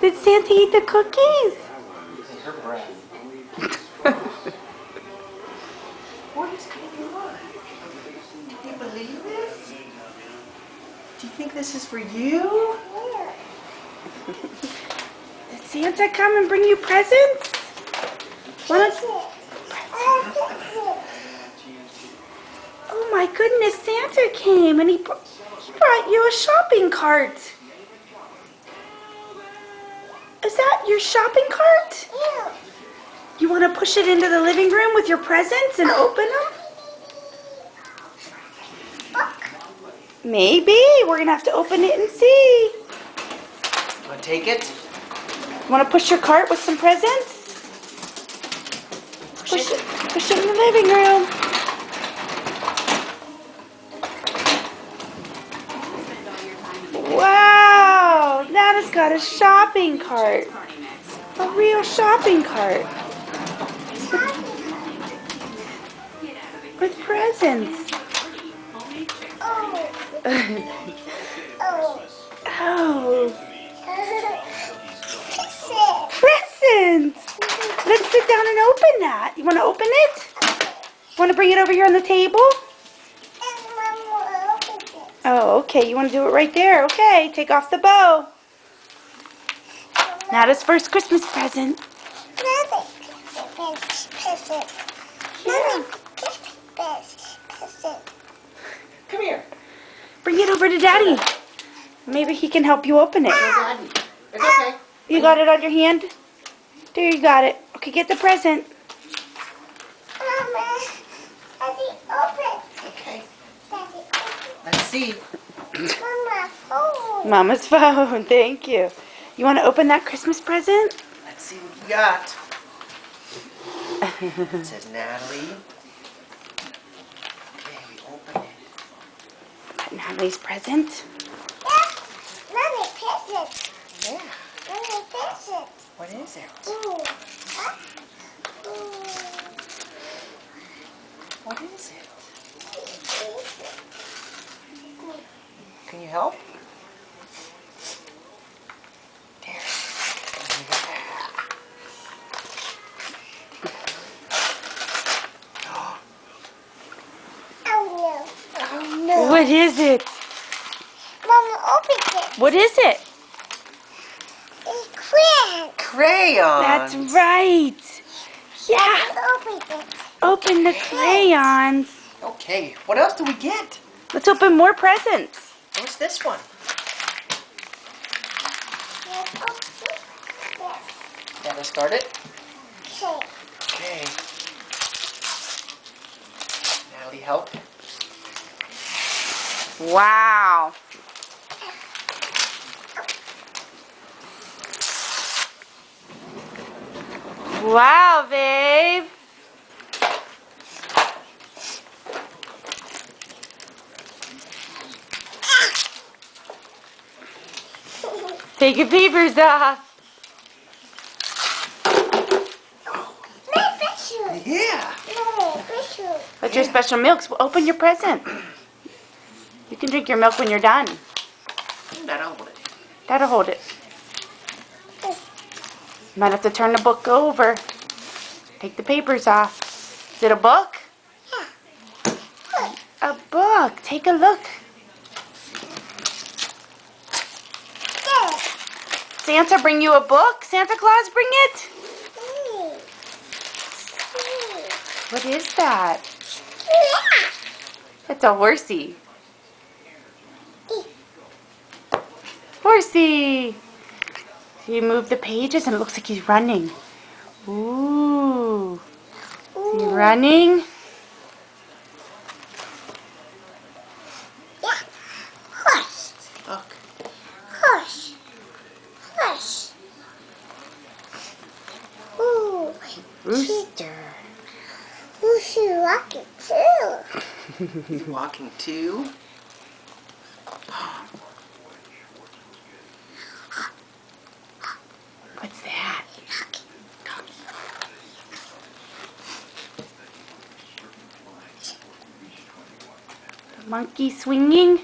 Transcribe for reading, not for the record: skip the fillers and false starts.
Did Santa eat the cookies? Her breath. What is going on? Can you believe this? Do you think this is for you? Did Santa come and bring you presents? Oh my goodness, Santa came and he brought you a shopping cart. Is that your shopping cart? Yeah. You want to push it into the living room with your presents and open them? Maybe. We're going to have to open it and see. Want to take it? You want to push your cart with some presents? Push it in the living room. Wow, Nana's got a shopping cart. A real shopping cart. With presents. Oh. Presents. Let's sit down and open that. You want to open it? Want to bring it over here on the table? Oh, okay. You want to do it right there? Okay. Take off the bow. Nada's first Christmas present. Come here. Bring it over to Daddy. Maybe he can help you open it. It's okay. You got it on your hand? There, you got it. Okay, get the present. Okay. Let's see. Mama's phone. Thank you. You want to open that Christmas present? Let's see what we got. It says Natalie. Okay, we open it. Is that Natalie's present? Yeah. What is it? What is it? Can you help? There. Oh no. What is it? Mama, open it. What is it? It's crayon. Crayon. That's right. Yeah. Open it. Open the crayons. Okay, what else do we get? Let's open more presents. What's this one? Gotta start it? Okay. Natalie, help. Wow. Wow, babe. Take your papers off. Yeah. What's your special milks? Well, open your present. You can drink your milk when you're done. That'll hold it. That'll hold it. Might have to turn the book over. Take the papers off. Is it a book? A book. Take a look. Santa bring you a book? Santa Claus bring it? What is that? It's a horsey. Horsey! You move the pages and it looks like he's running. Ooh. Is he running? Yeah. Horse. Look. Horse. Horse. Ooh. Rooster. Who's walking too? He's walking too. What's that? The monkey swinging?